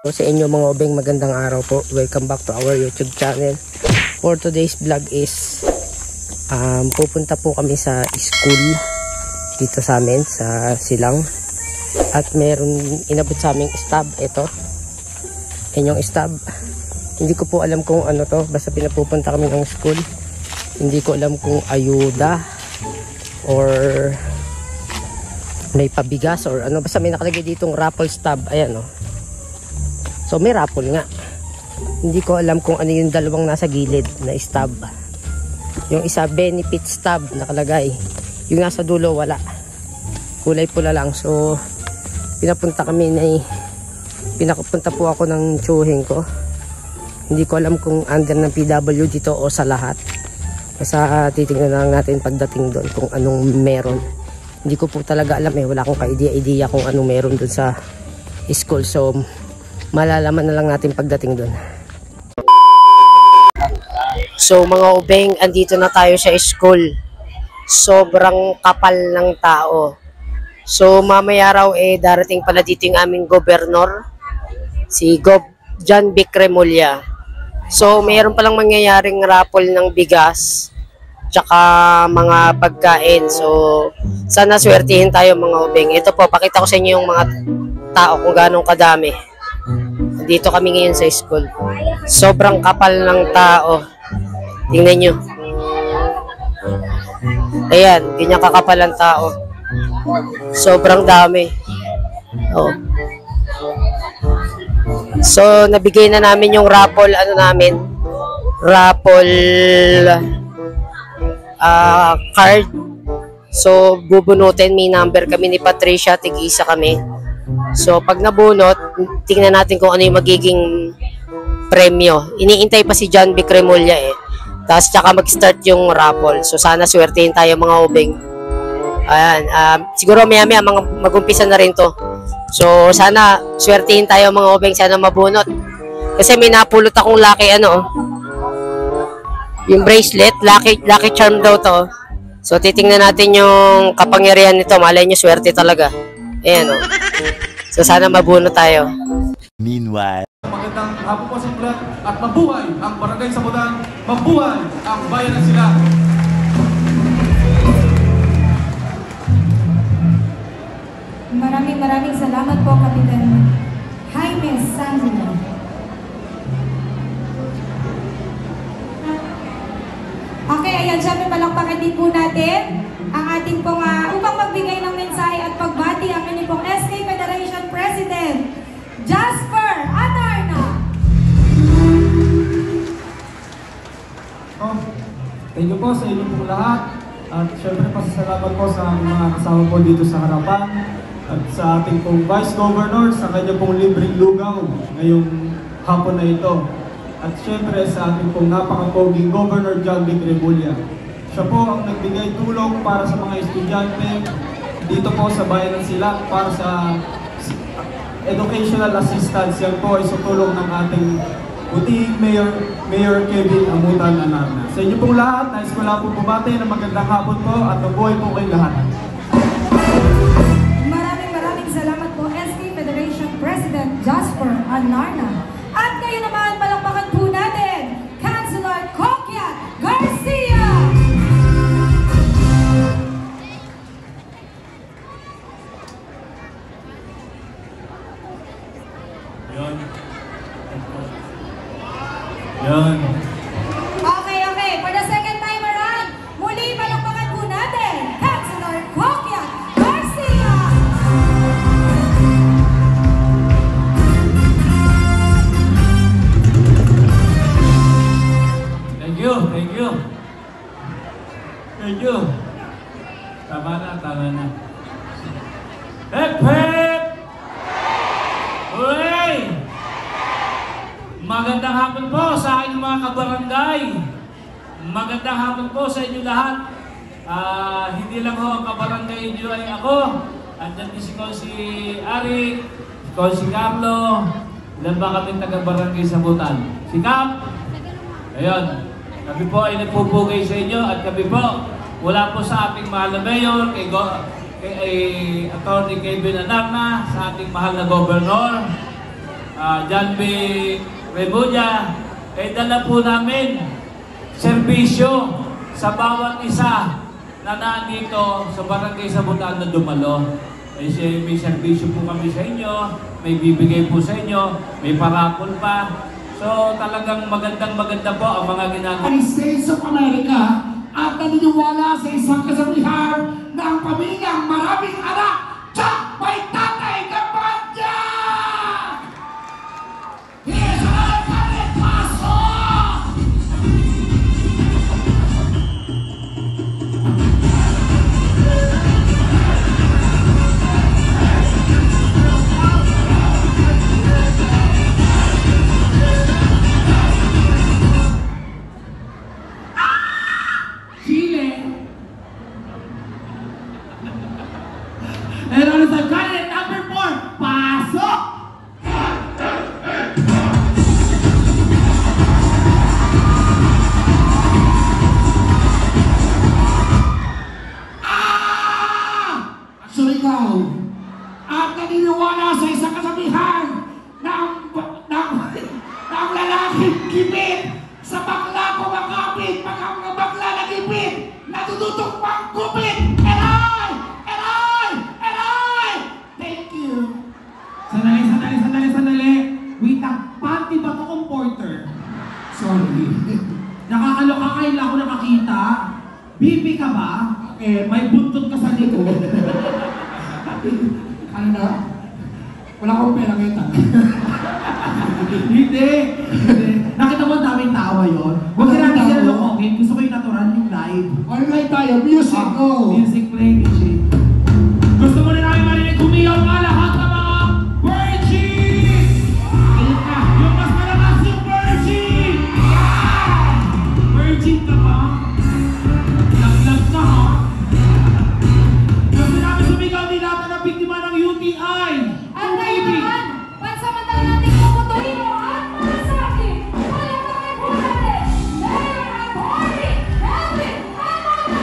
So, sa inyo mga obeng, magandang araw po. Welcome back to our YouTube channel. For today's vlog is pupunta po kami sa school dito sa amin sa Silang. At meron inabot sa aming stab. Ito. Yan yung stab. Hindi ko po alam kung ano to. Basta pinapupunta kami ng school. Hindi ko alam kung ayuda or may pabigas or ano. Basta may nakalagay ditong raffle stab. Ayan o. So may raffle nga. Hindi ko alam kung ano yung dalawang nasa gilid na stab. Yung isa benefit stab nakalagay. Yung nasa dulo wala. Kulay pula lang. So pinapunta po ako ng tsuhing ko. Hindi ko alam kung under ng PW dito o sa lahat. Basta titingnan lang natin pagdating doon kung anong meron. Hindi ko po talaga alam eh. Wala akong ka-idea kung anong meron doon sa school. So malalaman na lang natin pagdating doon. So mga obeng, andito na tayo sa school. Sobrang kapal ng tao. So mamaya raw darating pala dito yung aming gobernador, si Gov. John Vic Remulla. So mayroon palang mangyayaring raffle ng bigas tsaka mga pagkain. So sana swertihin tayo mga obeng. Ito po, pakita ko sa inyo yung mga tao kung gaano kadami. Dito kami ngayon sa school. Sobrang kapal ng tao. Tingnan nyo. Ayan, ganyan kakapal ang tao. Sobrang dami. Oh. So, nabigay na namin yung raffle, raffle card. So, bubunutin. May number kami ni Patricia. Tig-isa kami. So, pag nabunot, tingnan natin kung ano yung magiging premyo. Iniintay pa si John Vic Remulla eh. Tapos, tsaka mag-start yung raffle. So, sana swertein tayo mga obeng. Ayan. Siguro maya-maya mag-umpisa na rin to. So, sana swertein tayo mga obeng. Sana mabunot. Kasi may napulot akong lucky yung bracelet. Lucky charm daw to. So, titingnan natin yung kapangyarihan nito. Malay nyo, swerte talaga. Ayan o. So sana mabuno tayo. Meanwhile, magandang hapon po sa lahat at mabuhay ang Barangay Sabudan, mabuhay ang bayan ng Silang. Maraming salamat po, Kapitan Jaime Sandro. Okay, ayan, syempre palakpakan din po natin ang ating pong upang magbigay ng mensahe at pagbati ang ating pong SK Federation President, Jasper Anarna. Thank you po sa inyo pong lahat. At syempre pasasalamat po sa mga kasama po dito sa harapan. At sa ating pong Vice Governor sa kanya pong libreng lugaw ngayong hapon na ito. At syempre sa ating pong napakapoging Governor John Vic Remulla. Siya po ang nagbigay tulong para sa mga estudyante dito po sa bayan ng Silang para sa educational assistance. Yan po ay sa tulong ng ating puting Mayor Kevin Amutan Anarna. Sa inyo pong lahat, nais ko lang po bumati ng magandang hapon po at mabuhay po kayong lahat. Maraming salamat po, SK Federation President Jasper Anarna. At kayo naman, palakpakan po natin, Councilor Coquiat Garcia! Yan. Okay. For the second time around, muli palakpakan po natin, Councilor Coquiat Garcia! Thank you. Tama na. Hep! Uy! Magandang hapon po sa aking mga kabarangay. Magandang hapon po sa inyo lahat. Hindi lang ho ang kabarangay nyo ay ako. Andyan din si Consi Arik, si Consi Carlo. Ilan ba kami taga-barangay sa Butan? Si Cap? Ayun. Kami po ay nagpupugay sa inyo at kami po mula po sa ating mahal na mayor, kay Atty. Kevin Anarna, sa ating mahal na gobernador, John B. Remulla, dala po namin serbisyo sa bawat isa na nandito sa Barangay Sabutan na Dumalo. May serbisyo po kami sa inyo, may bibigay po sa inyo, may parapol pa. So talagang magandang-maganda po ang mga ginagawa. United States of America at naniniwala sa isang kasabihan na ang pamilyang maraming anak, tsak may tatay kapatya! Here's our Kalipaso! And on the candidate number 4, pasok! Surigao at naniniwala sa isang kasabihan ng lalaking kibit sa bakla kumakapit pag ang bakla nagipit natututong panggupit. Sandali. Wait lang, panty ba ito kong porter? Sorry. Nakakaloka kayo lang ako nakakita. Bibi ka ba? May buntot ka sa likod. Ano na? Wala akong pera kita. Hindi. Nakita mo ang daming tawa yun? Huwag ka natin sila lokohin. Gusto ko yung natural, yung live. Ano live tayo? Music, music play, music. Gusto mo na namin marinig kumiyaw ka lahat ng mga Virgin! Ayun ka, yung mas malakas yung Virgin! Yeah! Virgin ka ba? Laglag ka ha? Gusto namin sumigaw din natin ang biktima ng UTI! At ngayon, pansamantala natin puputuin mo at masasabi, walang pakipulate, Mayor Atty. Elvin Amona!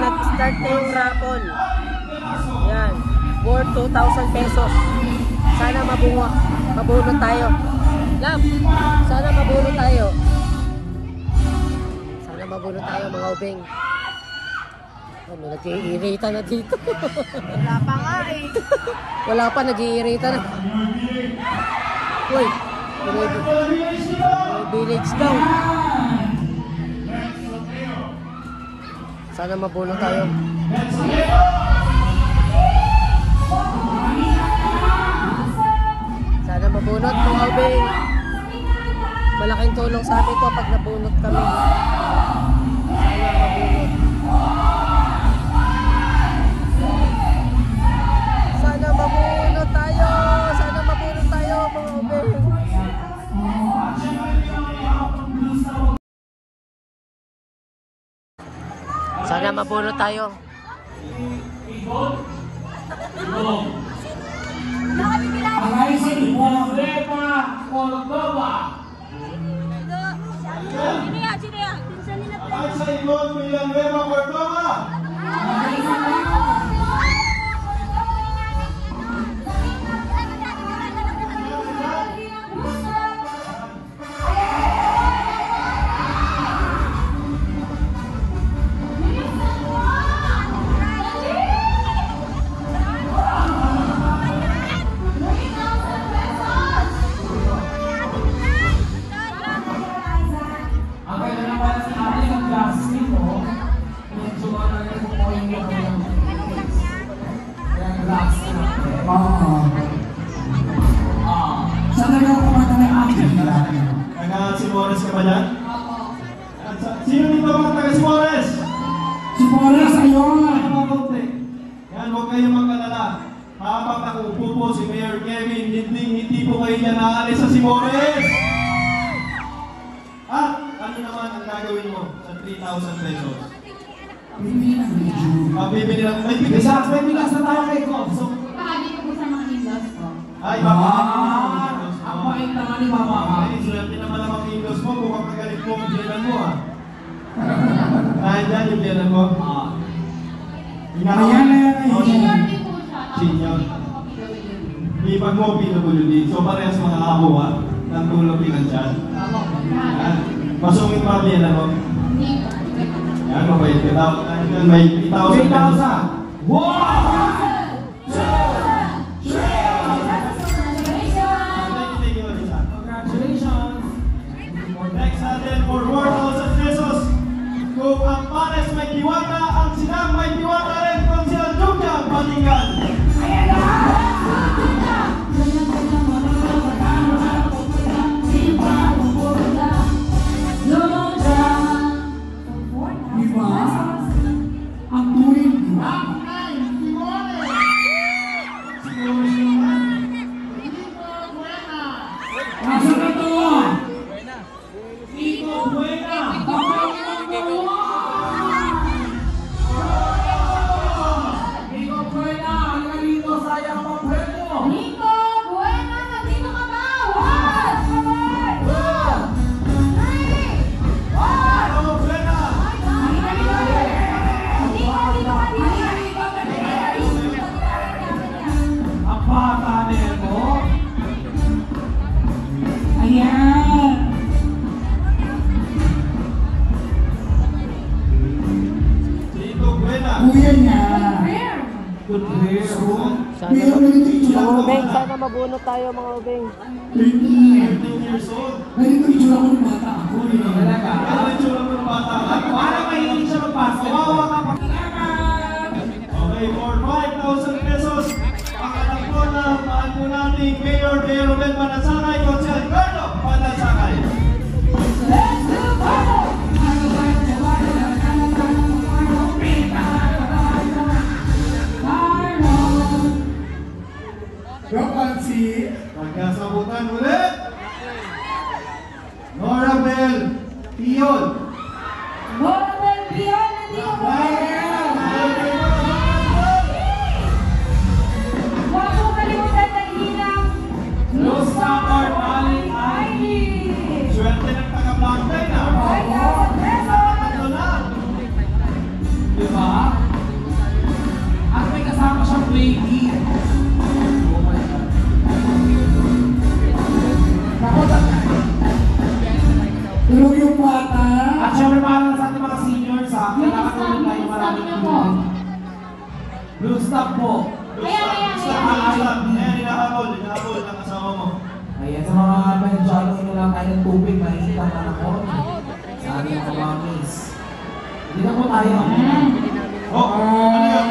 nag-start na yung raffle. Yan. Worth 2,000 pesos. Sana mabunot tayo. Love, sana mabunot tayo. Sana mabunot tayo mga ubeng. Ano, nag-iirita na dito. Wala pa nga eh. Wala pa, nag-iirita na. Uy, village daw. Sana mabunot tayo. Sana mabunot mga ubeng. Malaking tulong sa amin to pag nabunot kami. Sana mabunot. Sana mabunot tayo! Sana mabunot tayo mga ubeng! Sana mabunot tayo. Ay sa Ibon Villanueva Cordova! Taga Simones ka ba dyan? Sino dito mga taga Simones? Simones, ayun! Yan, huwag kayong magkalala. Habang nakupo po si Mayor Kevin, hindi po kayo niya naalis sa Simones! At ano naman ang gagawin mo sa 3,000 pesos? Bibili ng video. Mabibili lang. May bigas. May bigas na tayo kay Cobb. So, ay, baba. Ang pait naman ni Mama. Ay, swerte naman ang mga Ingles mo kung makagalit mo ang biyanan mo, ha? Dahil dyan yung biyanan mo? Ayan. Senior. Ipag mo PWD. So, parehas mga amo, ha? Ng tulong pinansyal. Masungit pa ang biyanan mo? Yan, mabait ka. May 8,000. 8,000! Wow! Next natin for 4,000 pesos. Kung ang pares may diwata, ang sinang may diwata rin kung silang Jumya ang patinggan. Diba? Ang tuwing diba? Nasa na to? Nico Buena! Nico Buena! Halika dito, sayang pang premyo! Nico, buena! Nandito ka ba? One! Two! Three! Ano, Buena? Ang bata nito. Ayan! Dito, Buena. Kuya niya. Good hair. Sana Meron na dito yung mga ubeng, sana mabunot tayo mga ubeng. 13 years old. Ganito yung tsura ko ng bata ako. Talaga? Ano yung tsura mo ng bata ka? Parang mahilig siya magpasa. Kawawa ka pa. Okay, for 5,000 pesos, pangalan po na mahal po nating Mayor de Ruben Panasakay, Consel Carlo Panasakay. Pagkasabutan ulit. Nora Bell Pion. Morabel Pion, nandito po. Huwag mo kalimutan na ilang Blue Star Paling ID. Swerte ng taga-Black Bay na. 5,000 pesos. Ano na? Diba? At may kasama siyang lady. Oh my God. Tulog yung bata. At syempre para sa ating mga seniors ha, kailangan tayo maraming tulong. Blue Stop po. Ayan, hinahabol ng kasama mo. Ayan, sa mga pensyano, ino lang tayo ng tubig, mainit ang anak ko. Sa ating mga kawamis. Hindi na po tayo. Oh, ano yan?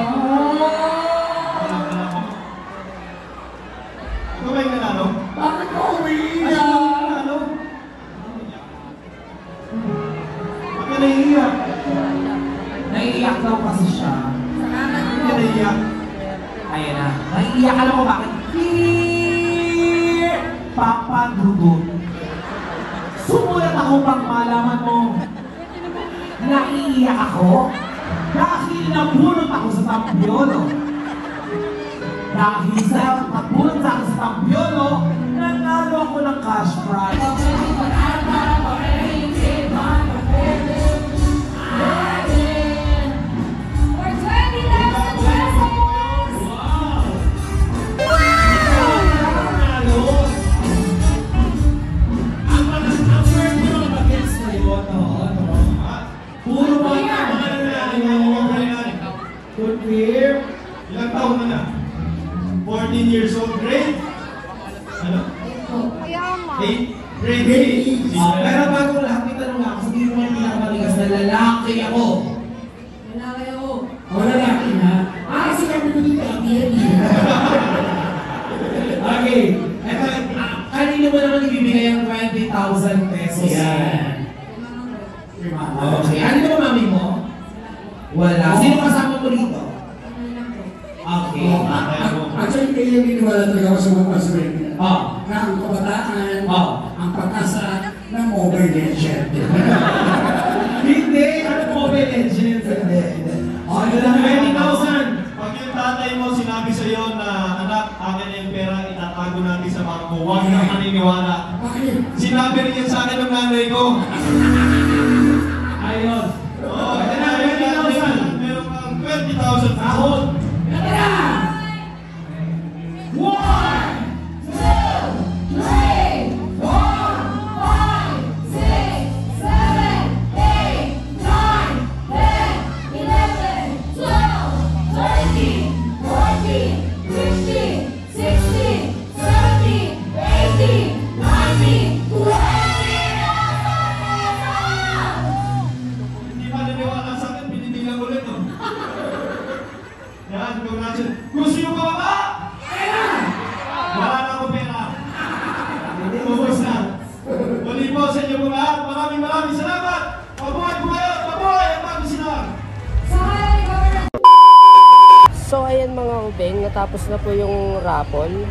Ikaw ba yung nanalo? Bakit ko umiiyak? Ano? kasi siya. Salamat po. Hindi naiiyak. Ayan na. Naiiyak ka lang ko bakit? Papa Dudut. Sumulat ako pang malaman mo. Naiiyak ako dahil nabunot ako sa Tampiolo. Dahil sa pagbunot sa akin sa Tampiolo, nanalo ako ng cash prize. For 20,000 pesos! Puro mga Confirm. Ilang taon ka na? 14 years old, grade? Ano? 8? Grade 8. Pero bago lahat, may tanong ako, sabihin mo yung pinakamaligas na lalaki ako. Lalaki ako. O lalaki na? Kasi kami dito Okay. Eto, kanino mo naman ibibigay ang 20,000 pesos? Yan. Okay. Ano ba mami mo? Wala. Sino kasama mo dito? Okay. Actually, kayo yung iniwala talaga ako sa mga paswing Oh. na ang kabataan, Oh. ang pag-asa ng Mobile Legend. Hindi! Ano Mobile Legends? Hindi. Oh, yun lang 20,000. Pag yung tatay mo sinabi sa iyo na anak, akin na yung pera, itatago natin sa bangko, huwag kang maniniwala. Bakit? Sinabi rin yan sa akin ng nanay ko. Ayun. Oo, ito na, 20,000. Meron kang 20,000 sahod. Hindi maniniwala sa akin, pinibilang ulit. Oh. Yan, congratulations. Gusto nyo ba ba? Wala na ako pera. Ubus na. Muli po sa inyo po lahat. Maraming salamat. Mabuhay po kayo. Mabuhay ang bago sila. So ayan mga ubeng, natapos na po yung raffle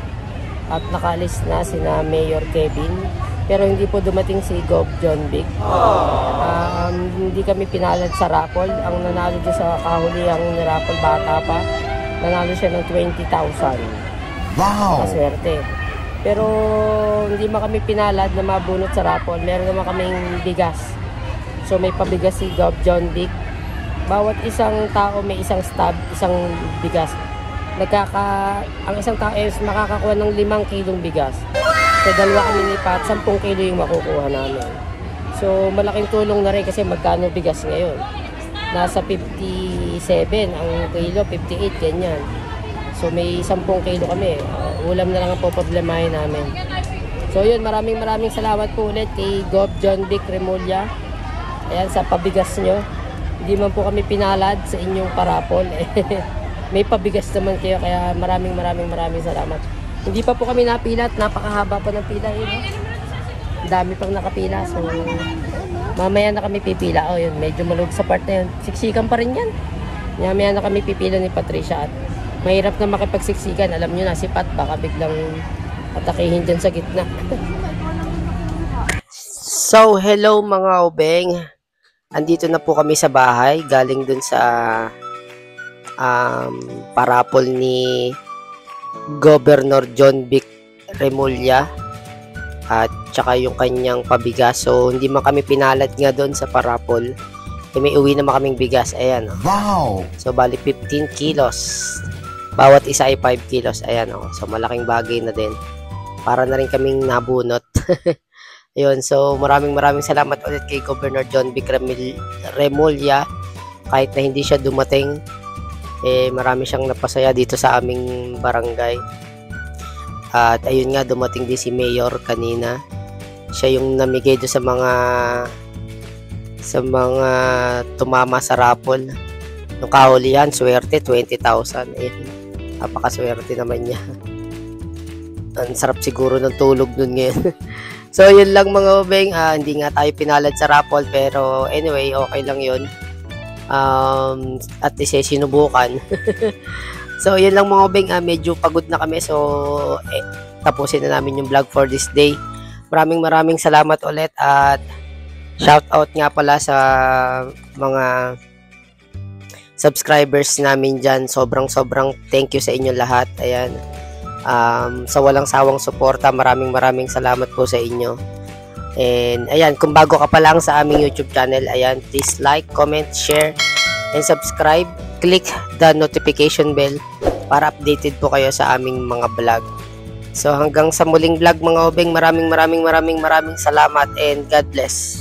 at nakalis na sina Mayor Kevin, pero hindi po dumating si Gov John Vic. Hindi kami pinalad sa raffle. Ang nanalo doon sa kahulihang raffle, bata pa, nanalo siya ng 20,000. Wow! Kaswerte. Pero hindi man kami pinalad na mabunot sa raffle. Meron naman kaming bigas. So may pabigas si Gov John Vic. Bawat isang tao may isang stab, isang bigas. Ang isang tao is makakakuha ng 5 kilong bigas. So dalawa kami ni Pat, 10 kilo yung makukuha namin. So malaking tulong na rin kasi magkano bigas ngayon. Nasa 57 ang kilo, 58 ganyan. So may 10 kilo kami. Ulam na lang ang poproblemahin namin. So yun, maraming salamat po ulit kay Gov John Vic Remulla. Ayan, sa pabigas nyo. Hindi man po kami pinalad sa inyong parapol. May pabigas naman kayo, kaya maraming salamat. Hindi pa po kami napilat, napakahaba pa ng pila yun. Dami pang nakapila, so mamaya na kami pipila. Oh, yun, medyo malug sa part na yun. Siksikan pa rin yan. Mamaya na kami pipila ni Patricia at mahirap na makipagsiksikan. Alam nyo na si Pat, baka biglang atakihin dyan sa gitna. So, hello mga ubeng. Andito na po kami sa bahay, galing dun sa parapol ni Governor John Vic Remulla at tsaka yung kanyang pabigas. So hindi man kami pinalad nga doon sa parapol, may uwi naman kaming bigas. Ayan, oh. Wow! So bali 15 kilos, bawat isa ay 5 kilos. Ayan, oh. So malaking bagay na din, para na rin kaming nabunot. Ayun, so maraming salamat ulit kay Governor John Vic Remulla. Kahit na hindi siya dumating, marami siyang napasaya dito sa aming barangay. At ayun nga, dumating din si Mayor kanina. Siya yung namigay doon sa mga tumama sa raffle. Nung kahulihan, swerte, 20,000. Napakaswerte naman niya. Ang sarap siguro ng tulog nun ngayon. So yun lang mga ubeng, hindi nga tayo pinalad sa raffle, pero anyway, okay lang yun. at sinubukan. So, yun lang mga obeng, medyo pagod na kami. So, tapusin na namin yung vlog for this day. Maraming salamat ulit at shout out nga pala sa mga subscribers namin dyan. Sobrang thank you sa inyo lahat. Ayan. Sa walang sawang suporta, maraming salamat po sa inyo. And ayan, kung bago ka pa lang sa aming YouTube channel, ayan, please like, comment, share, and subscribe. Click the notification bell para updated po kayo sa aming mga vlog. So hanggang sa muling vlog mga obeng, maraming salamat and God bless.